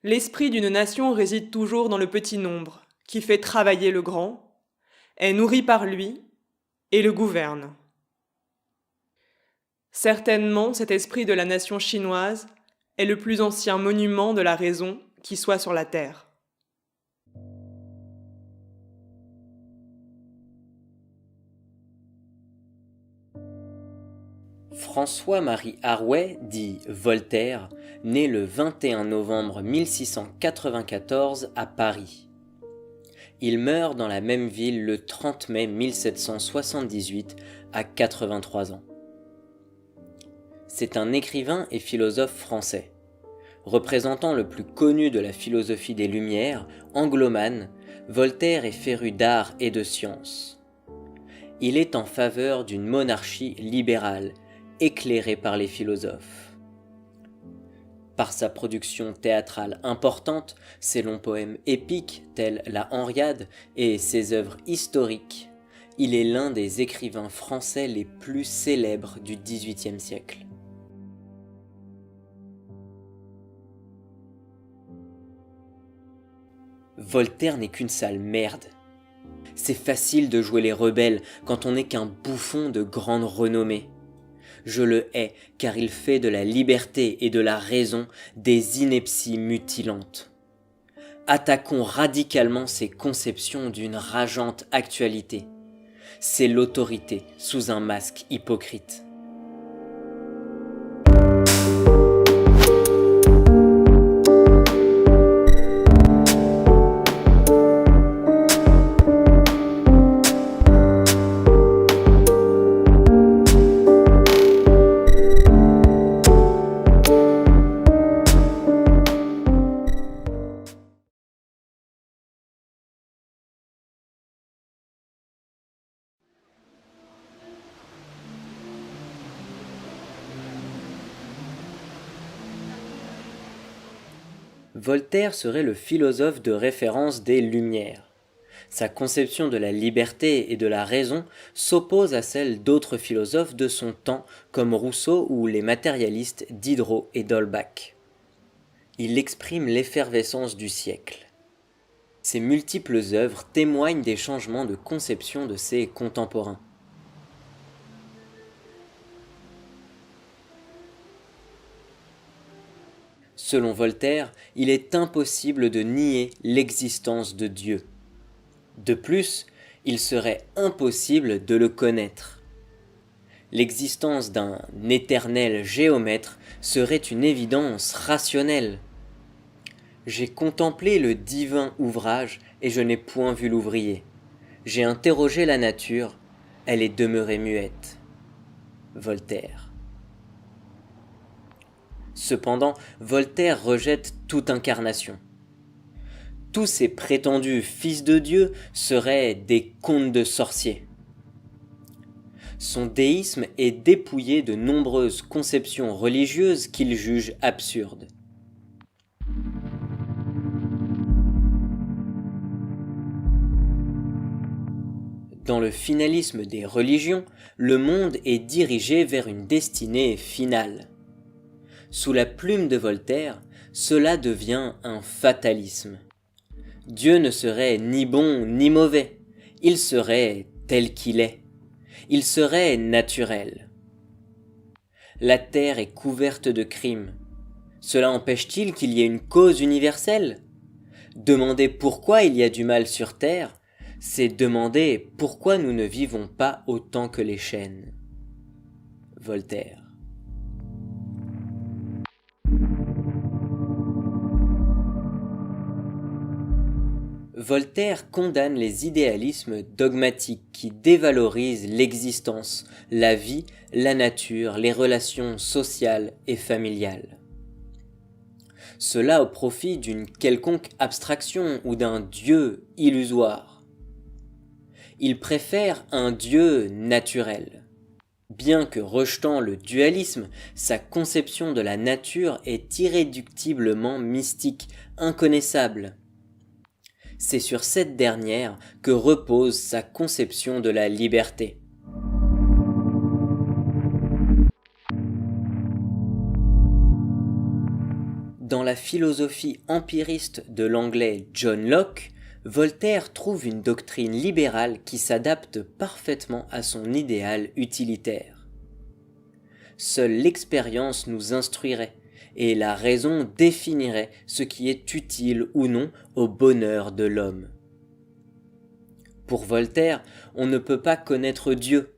L'esprit d'une nation réside toujours dans le petit nombre, qui fait travailler le grand, est nourri par lui et le gouverne. Certainement, cet esprit de la nation chinoise est le plus ancien monument de la raison qui soit sur la terre. François-Marie Arouet, dit Voltaire, né le 21 novembre 1694 à Paris. Il meurt dans la même ville le 30 mai 1778 à 83 ans. C'est un écrivain et philosophe français. Représentant le plus connu de la philosophie des Lumières, anglomane, Voltaire est féru d'art et de science. Il est en faveur d'une monarchie libérale, éclairée par les philosophes. Par sa production théâtrale importante, ses longs poèmes épiques tels la Henriade et ses œuvres historiques, il est l'un des écrivains français les plus célèbres du XVIIIe siècle. Voltaire n'est qu'une sale merde. C'est facile de jouer les rebelles quand on n'est qu'un bouffon de grande renommée. Je le hais car il fait de la liberté et de la raison des inepties mutilantes. Attaquons radicalement ces conceptions d'une rageante actualité. C'est l'autorité sous un masque hypocrite. Voltaire serait le philosophe de référence des Lumières. Sa conception de la liberté et de la raison s'oppose à celle d'autres philosophes de son temps comme Rousseau ou les matérialistes Diderot et d'Holbach. Il exprime l'effervescence du siècle. Ses multiples œuvres témoignent des changements de conception de ses contemporains. Selon Voltaire, il est impossible de nier l'existence de Dieu. De plus, il serait impossible de le connaître. L'existence d'un éternel géomètre serait une évidence rationnelle. J'ai contemplé le divin ouvrage et je n'ai point vu l'ouvrier. J'ai interrogé la nature, elle est demeurée muette. Voltaire. Cependant, Voltaire rejette toute incarnation. Tous ces prétendus fils de Dieu seraient des contes de sorciers. Son déisme est dépouillé de nombreuses conceptions religieuses qu'il juge absurdes. Dans le finalisme des religions, le monde est dirigé vers une destinée finale. Sous la plume de Voltaire, cela devient un fatalisme. Dieu ne serait ni bon ni mauvais, il serait tel qu'il est. Il serait naturel. La terre est couverte de crimes. Cela empêche-t-il qu'il y ait une cause universelle ? Demander pourquoi il y a du mal sur terre, c'est demander pourquoi nous ne vivons pas autant que les chênes. Voltaire. Voltaire condamne les idéalismes dogmatiques qui dévalorisent l'existence, la vie, la nature, les relations sociales et familiales. Cela au profit d'une quelconque abstraction ou d'un Dieu illusoire. Il préfère un Dieu naturel. Bien que rejetant le dualisme, sa conception de la nature est irréductiblement mystique, inconnaissable. C'est sur cette dernière que repose sa conception de la liberté. Dans la philosophie empiriste de l'anglais John Locke, Voltaire trouve une doctrine libérale qui s'adapte parfaitement à son idéal utilitaire. Seule l'expérience nous instruirait, et la raison définirait ce qui est utile ou non au bonheur de l'homme. Pour Voltaire, on ne peut pas connaître Dieu,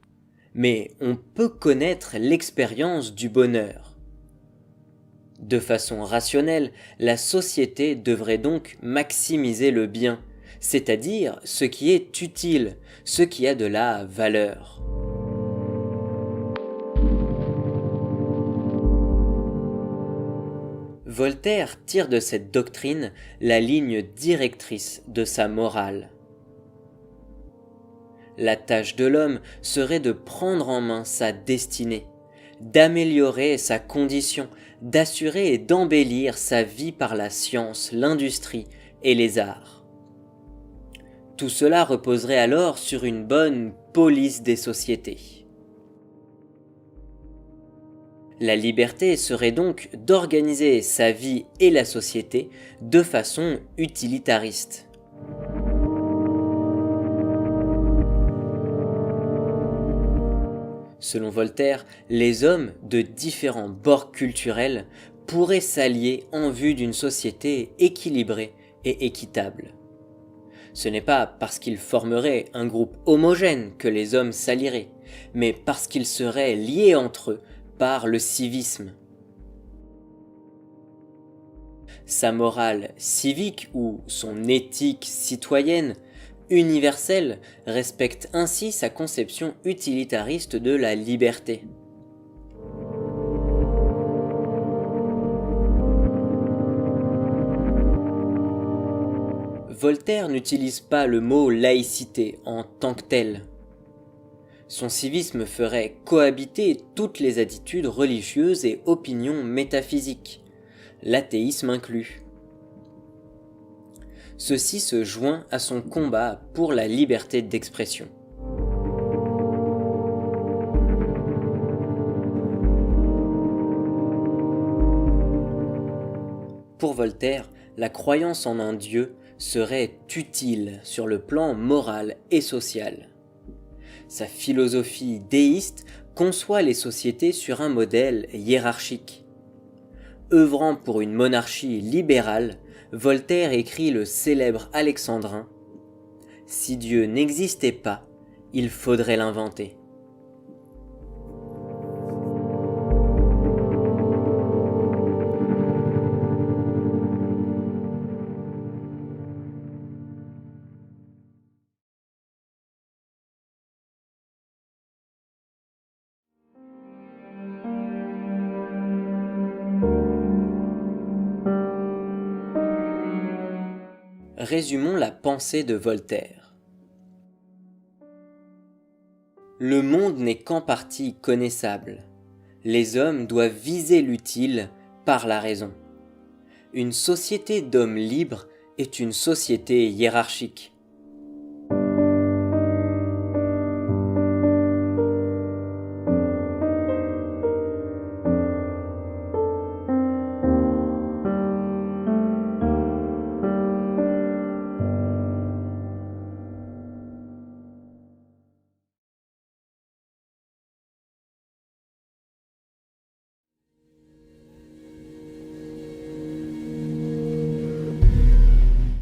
mais on peut connaître l'expérience du bonheur. De façon rationnelle, la société devrait donc maximiser le bien, c'est-à-dire ce qui est utile, ce qui a de la valeur. Voltaire tire de cette doctrine la ligne directrice de sa morale. La tâche de l'homme serait de prendre en main sa destinée, d'améliorer sa condition, d'assurer et d'embellir sa vie par la science, l'industrie et les arts. Tout cela reposerait alors sur une bonne police des sociétés. La liberté serait donc d'organiser sa vie et la société de façon utilitariste. Selon Voltaire, les hommes de différents bords culturels pourraient s'allier en vue d'une société équilibrée et équitable. Ce n'est pas parce qu'ils formeraient un groupe homogène que les hommes s'allieraient, mais parce qu'ils seraient liés entre eux par le civisme. Sa morale civique ou son éthique citoyenne universelle respecte ainsi sa conception utilitariste de la liberté. Voltaire n'utilise pas le mot laïcité en tant que tel. Son civisme ferait cohabiter toutes les attitudes religieuses et opinions métaphysiques, l'athéisme inclus. Ceci se joint à son combat pour la liberté d'expression. Pour Voltaire, la croyance en un Dieu serait utile sur le plan moral et social. Sa philosophie déiste conçoit les sociétés sur un modèle hiérarchique. Œuvrant pour une monarchie libérale, Voltaire écrit le célèbre alexandrin « Si Dieu n'existait pas, il faudrait l'inventer ». Résumons la pensée de Voltaire. Le monde n'est qu'en partie connaissable. Les hommes doivent viser l'utile par la raison. Une société d'hommes libres est une société hiérarchique.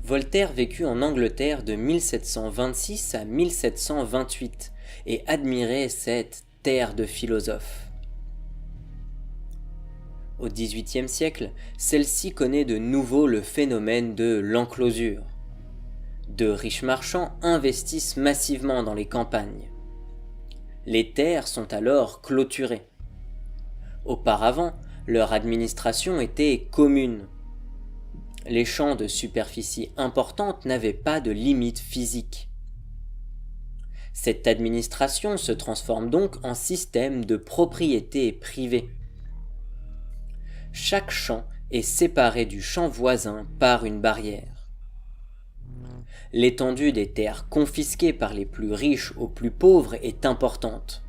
Voltaire vécut en Angleterre de 1726 à 1728 et admirait cette terre de philosophes. Au XVIIIe siècle, celle-ci connaît de nouveau le phénomène de l'enclosure. De riches marchands investissent massivement dans les campagnes. Les terres sont alors clôturées. Auparavant, leur administration était commune. Les champs de superficie importante n'avaient pas de limite physique. Cette administration se transforme donc en système de propriété privée. Chaque champ est séparé du champ voisin par une barrière. L'étendue des terres confisquées par les plus riches aux plus pauvres est importante.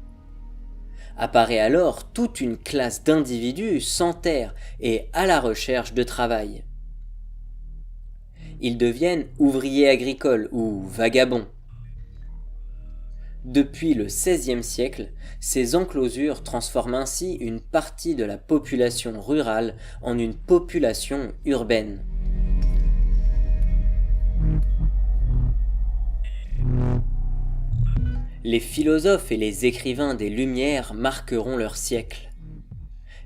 Apparaît alors toute une classe d'individus sans terre et à la recherche de travail. Ils deviennent ouvriers agricoles ou vagabonds. Depuis le XVIe siècle, ces enclosures transforment ainsi une partie de la population rurale en une population urbaine. Les philosophes et les écrivains des Lumières marqueront leur siècle.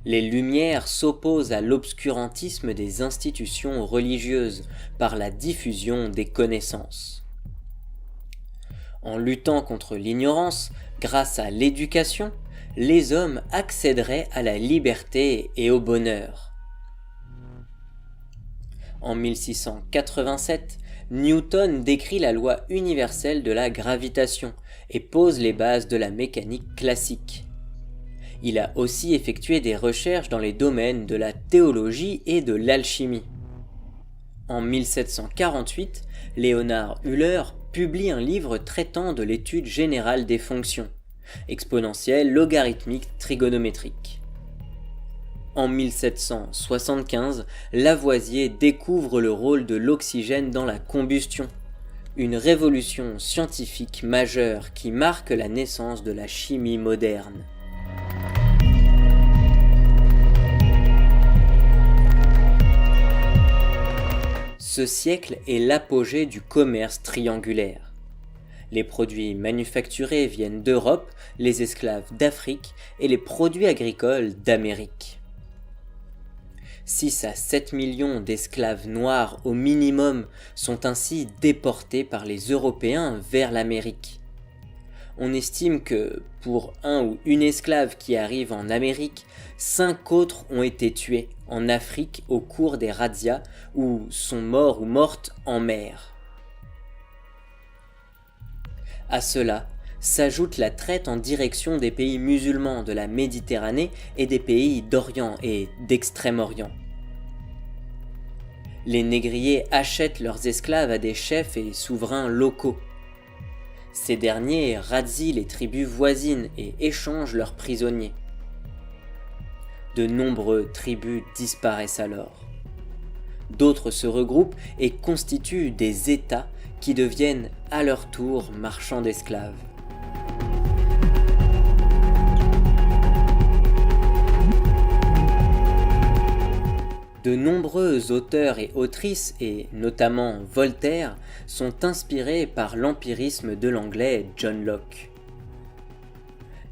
Les Lumières s'opposent à l'obscurantisme des institutions religieuses par la diffusion des connaissances. En luttant contre l'ignorance, grâce à l'éducation, les hommes accéderaient à la liberté et au bonheur. En 1687, Newton décrit la loi universelle de la gravitation et pose les bases de la mécanique classique. Il a aussi effectué des recherches dans les domaines de la théologie et de l'alchimie. En 1748, Léonard Euler publie un livre traitant de l'étude générale des fonctions, exponentielles, logarithmiques, trigonométriques. En 1775, Lavoisier découvre le rôle de l'oxygène dans la combustion, une révolution scientifique majeure qui marque la naissance de la chimie moderne. Ce siècle est l'apogée du commerce triangulaire. Les produits manufacturés viennent d'Europe, les esclaves d'Afrique et les produits agricoles d'Amérique. 6 à 7 millions d'esclaves noirs au minimum sont ainsi déportés par les Européens vers l'Amérique. On estime que, pour un ou une esclave qui arrive en Amérique, 5 autres ont été tués en Afrique au cours des razzias ou sont morts ou mortes en mer. À cela s'ajoute la traite en direction des pays musulmans de la Méditerranée et des pays d'Orient et d'Extrême-Orient. Les négriers achètent leurs esclaves à des chefs et souverains locaux. Ces derniers razzient les tribus voisines et échangent leurs prisonniers. De nombreuses tribus disparaissent alors. D'autres se regroupent et constituent des États qui deviennent à leur tour marchands d'esclaves. De nombreux auteurs et autrices, et notamment Voltaire, sont inspirés par l'empirisme de l'anglais John Locke.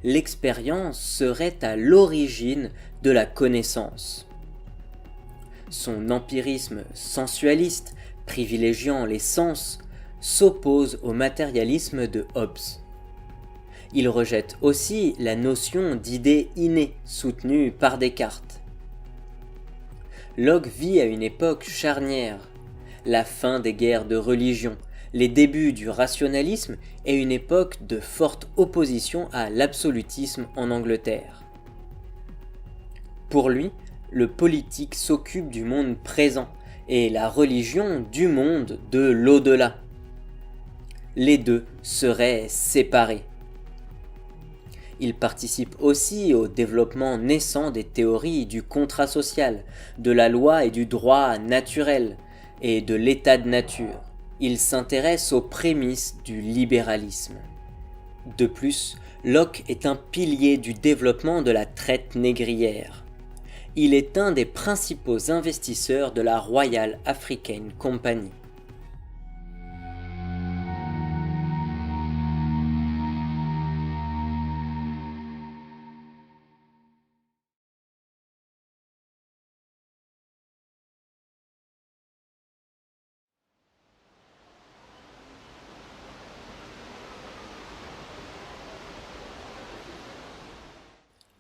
L'expérience serait à l'origine de la connaissance. Son empirisme sensualiste, privilégiant les sens, s'oppose au matérialisme de Hobbes. Il rejette aussi la notion d'idée innée soutenue par Descartes. Locke vit à une époque charnière, la fin des guerres de religion, les débuts du rationalisme et une époque de forte opposition à l'absolutisme en Angleterre. Pour lui, le politique s'occupe du monde présent et la religion du monde de l'au-delà. Les deux seraient séparés. Il participe aussi au développement naissant des théories du contrat social, de la loi et du droit naturel, et de l'état de nature. Il s'intéresse aux prémices du libéralisme. De plus, Locke est un pilier du développement de la traite négrière. Il est un des principaux investisseurs de la Royal African Company.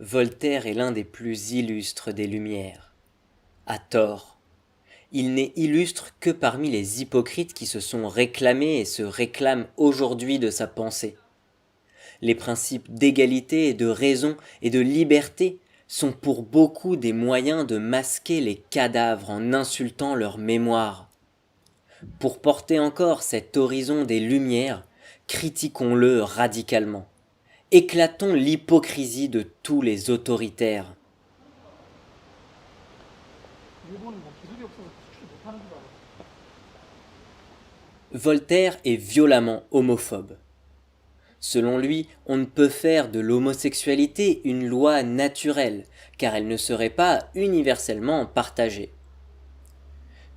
Voltaire est l'un des plus illustres des Lumières. À tort. Il n'est illustre que parmi les hypocrites qui se sont réclamés et se réclament aujourd'hui de sa pensée. Les principes d'égalité, de raison et de liberté sont pour beaucoup des moyens de masquer les cadavres en insultant leur mémoire. Pour porter encore cet horizon des Lumières, critiquons-le radicalement. Éclatons l'hypocrisie de tous les autoritaires. Voltaire est violemment homophobe. Selon lui, on ne peut faire de l'homosexualité une loi naturelle, car elle ne serait pas universellement partagée.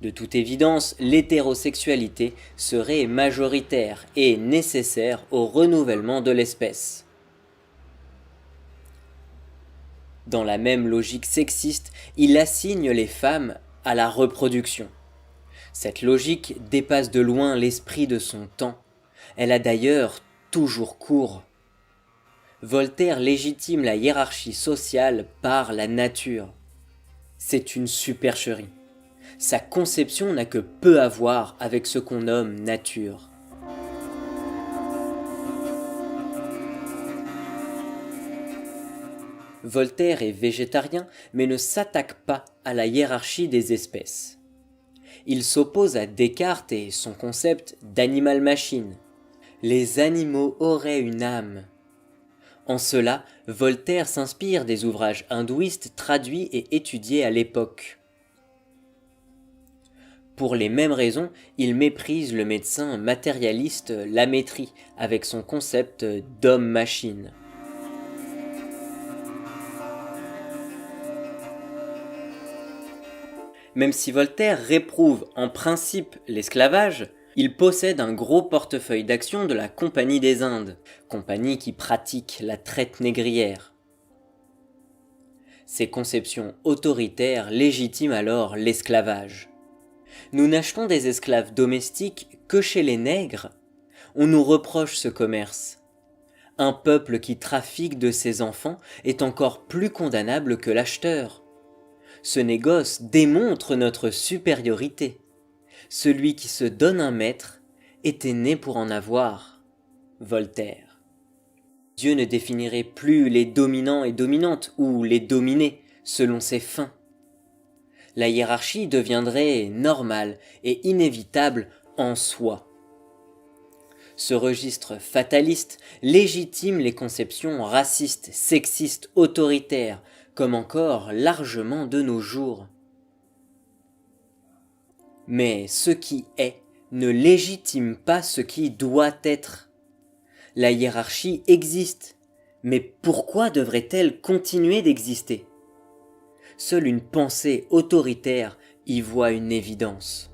De toute évidence, l'hétérosexualité serait majoritaire et nécessaire au renouvellement de l'espèce. Dans la même logique sexiste, il assigne les femmes à la reproduction. Cette logique dépasse de loin l'esprit de son temps. Elle a d'ailleurs toujours cours. Voltaire légitime la hiérarchie sociale par la nature. C'est une supercherie. Sa conception n'a que peu à voir avec ce qu'on nomme nature. Voltaire est végétarien, mais ne s'attaque pas à la hiérarchie des espèces. Il s'oppose à Descartes et son concept d'animal-machine. Les animaux auraient une âme. En cela, Voltaire s'inspire des ouvrages hindouistes traduits et étudiés à l'époque. Pour les mêmes raisons, il méprise le médecin matérialiste Lamétrie avec son concept d'homme-machine. Même si Voltaire réprouve en principe l'esclavage, il possède un gros portefeuille d'actions de la Compagnie des Indes, compagnie qui pratique la traite négrière. Ces conceptions autoritaires légitiment alors l'esclavage. Nous n'achetons des esclaves domestiques que chez les nègres. On nous reproche ce commerce. Un peuple qui trafique de ses enfants est encore plus condamnable que l'acheteur. Ce négoce démontre notre supériorité. Celui qui se donne un maître était né pour en avoir. Voltaire. Dieu ne définirait plus les dominants et dominantes ou les dominés selon ses fins. La hiérarchie deviendrait normale et inévitable en soi. Ce registre fataliste légitime les conceptions racistes, sexistes, autoritaires, comme encore largement de nos jours. Mais ce qui est ne légitime pas ce qui doit être. La hiérarchie existe, mais pourquoi devrait-elle continuer d'exister ? Seule une pensée autoritaire y voit une évidence.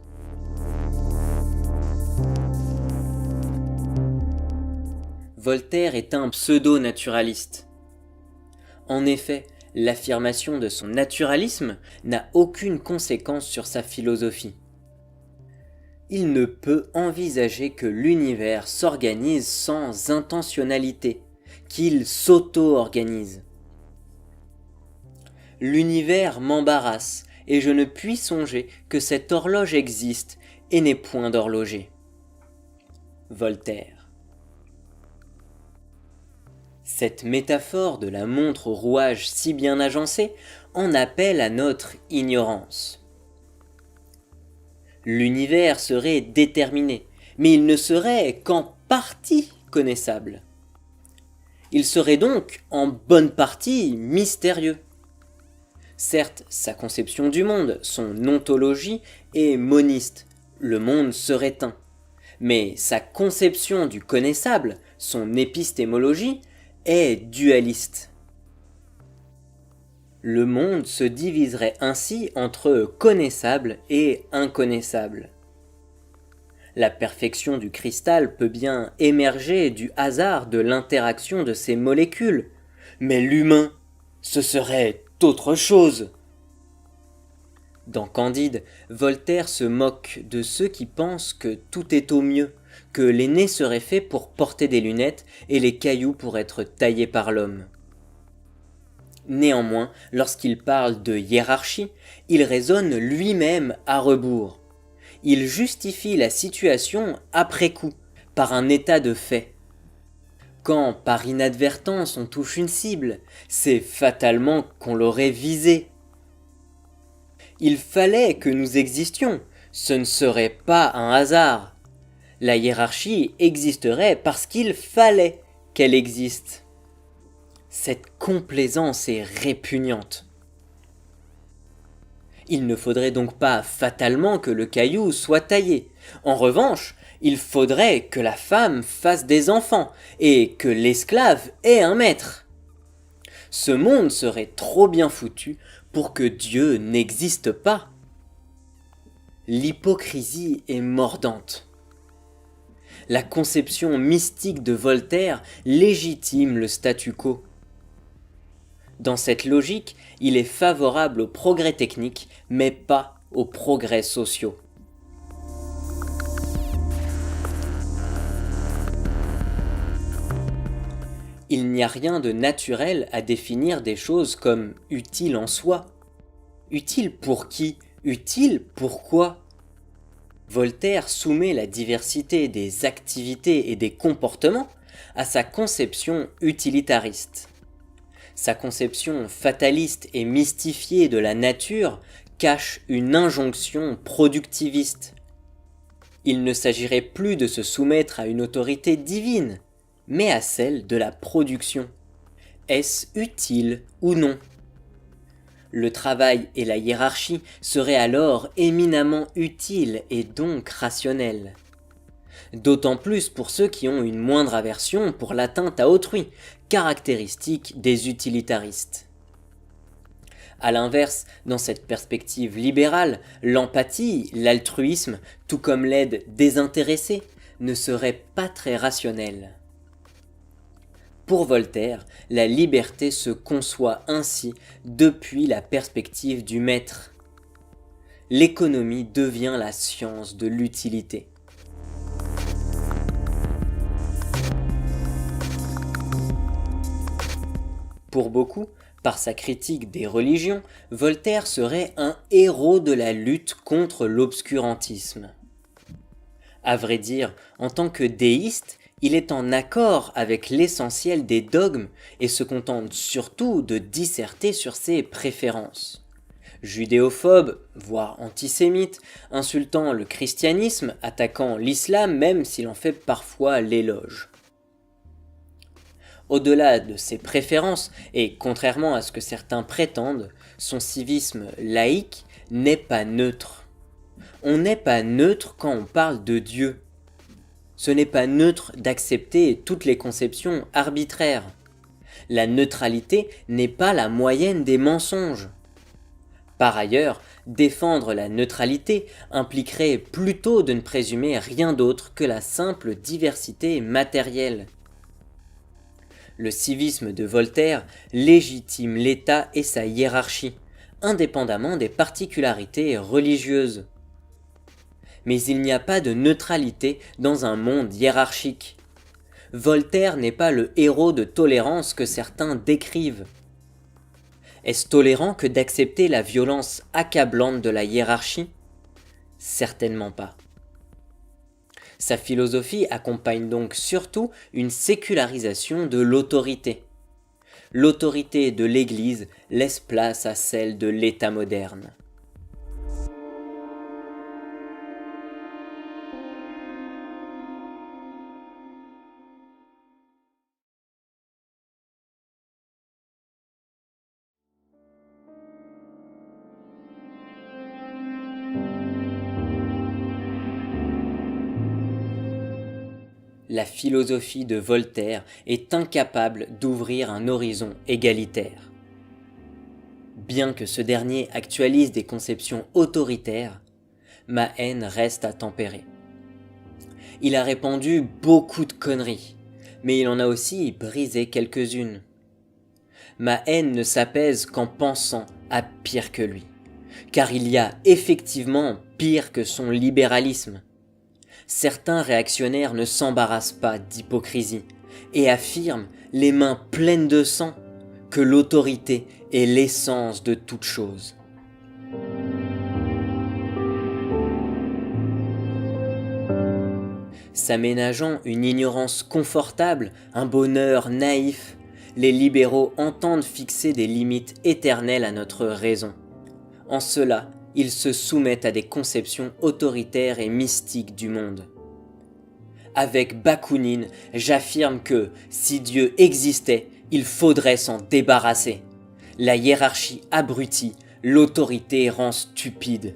Voltaire est un pseudo-naturaliste. En effet, l'affirmation de son naturalisme n'a aucune conséquence sur sa philosophie. Il ne peut envisager que l'univers s'organise sans intentionnalité, qu'il s'auto-organise. L'univers m'embarrasse, et je ne puis songer que cette horloge existe et n'est point d'horloger. Voltaire. Cette métaphore de la montre au rouage si bien agencé en appelle à notre ignorance. L'univers serait déterminé, mais il ne serait qu'en partie connaissable. Il serait donc en bonne partie mystérieux. Certes, sa conception du monde, son ontologie, est moniste, le monde serait un. Mais sa conception du connaissable, son épistémologie, est dualiste. Le monde se diviserait ainsi entre connaissable et inconnaissable. La perfection du cristal peut bien émerger du hasard de l'interaction de ces molécules, mais l'humain, ce serait autre chose. Dans Candide, Voltaire se moque de ceux qui pensent que tout est au mieux, que les nez seraient faits pour porter des lunettes et les cailloux pour être taillés par l'homme. Néanmoins, lorsqu'il parle de hiérarchie, il raisonne lui-même à rebours. Il justifie la situation après coup, par un état de fait. Quand, par inadvertance, on touche une cible, c'est fatalement qu'on l'aurait visée. Il fallait que nous existions, ce ne serait pas un hasard. La hiérarchie existerait parce qu'il fallait qu'elle existe. Cette complaisance est répugnante. Il ne faudrait donc pas fatalement que le caillou soit taillé. En revanche, il faudrait que la femme fasse des enfants et que l'esclave ait un maître. Ce monde serait trop bien foutu pour que Dieu n'existe pas. L'hypocrisie est mordante. La conception mystique de Voltaire légitime le statu quo. Dans cette logique, il est favorable aux progrès techniques, mais pas aux progrès sociaux. Il n'y a rien de naturel à définir des choses comme utiles en soi. Utile pour qui? Utile pourquoi? Voltaire soumet la diversité des activités et des comportements à sa conception utilitariste. Sa conception fataliste et mystifiée de la nature cache une injonction productiviste. Il ne s'agirait plus de se soumettre à une autorité divine, mais à celle de la production. Est-ce utile ou non? Le travail et la hiérarchie seraient alors éminemment utiles et donc rationnels. D'autant plus pour ceux qui ont une moindre aversion pour l'atteinte à autrui, caractéristique des utilitaristes. A l'inverse, dans cette perspective libérale, l'empathie, l'altruisme, tout comme l'aide désintéressée, ne seraient pas très rationnels. Pour Voltaire, la liberté se conçoit ainsi depuis la perspective du maître. L'économie devient la science de l'utilité. Pour beaucoup, par sa critique des religions, Voltaire serait un héros de la lutte contre l'obscurantisme. À vrai dire, en tant que déiste, il est en accord avec l'essentiel des dogmes et se contente surtout de disserter sur ses préférences. Judéophobe, voire antisémite, insultant le christianisme, attaquant l'islam même s'il en fait parfois l'éloge. Au-delà de ses préférences, et contrairement à ce que certains prétendent, son civisme laïque n'est pas neutre. On n'est pas neutre quand on parle de Dieu. Ce n'est pas neutre d'accepter toutes les conceptions arbitraires. La neutralité n'est pas la moyenne des mensonges. Par ailleurs, défendre la neutralité impliquerait plutôt de ne présumer rien d'autre que la simple diversité matérielle. Le civisme de Voltaire légitime l'État et sa hiérarchie, indépendamment des particularités religieuses. Mais il n'y a pas de neutralité dans un monde hiérarchique. Voltaire n'est pas le héros de tolérance que certains décrivent. Est-ce tolérant que d'accepter la violence accablante de la hiérarchie? Certainement pas. Sa philosophie accompagne donc surtout une sécularisation de l'autorité. L'autorité de l'Église laisse place à celle de l'État moderne. La philosophie de Voltaire est incapable d'ouvrir un horizon égalitaire. Bien que ce dernier actualise des conceptions autoritaires, ma haine reste à tempérer. Il a répandu beaucoup de conneries, mais il en a aussi brisé quelques-unes. Ma haine ne s'apaise qu'en pensant à pire que lui, car il y a effectivement pire que son libéralisme. Certains réactionnaires ne s'embarrassent pas d'hypocrisie et affirment, les mains pleines de sang, que l'autorité est l'essence de toute chose. S'aménageant une ignorance confortable, un bonheur naïf, les libéraux entendent fixer des limites éternelles à notre raison. En cela, ils se soumettent à des conceptions autoritaires et mystiques du monde. Avec Bakounine, j'affirme que, si Dieu existait, Il faudrait s'en débarrasser. La hiérarchie abrutit, l'autorité rend stupide.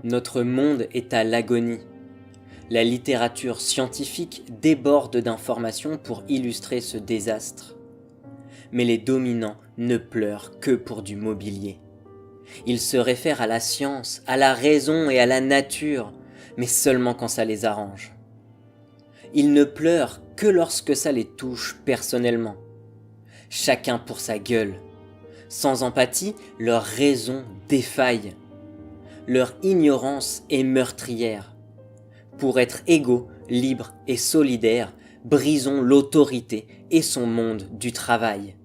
Notre monde est à l'agonie. La littérature scientifique déborde d'informations pour illustrer ce désastre. Mais les dominants ne pleurent que pour du mobilier. Ils se réfèrent à la science, à la raison et à la nature, mais seulement quand ça les arrange. Ils ne pleurent que lorsque ça les touche personnellement. Chacun pour sa gueule. Sans empathie, leur raison défaille. Leur ignorance est meurtrière. Pour être égaux, libres et solidaires, brisons l'autorité et son monde du travail.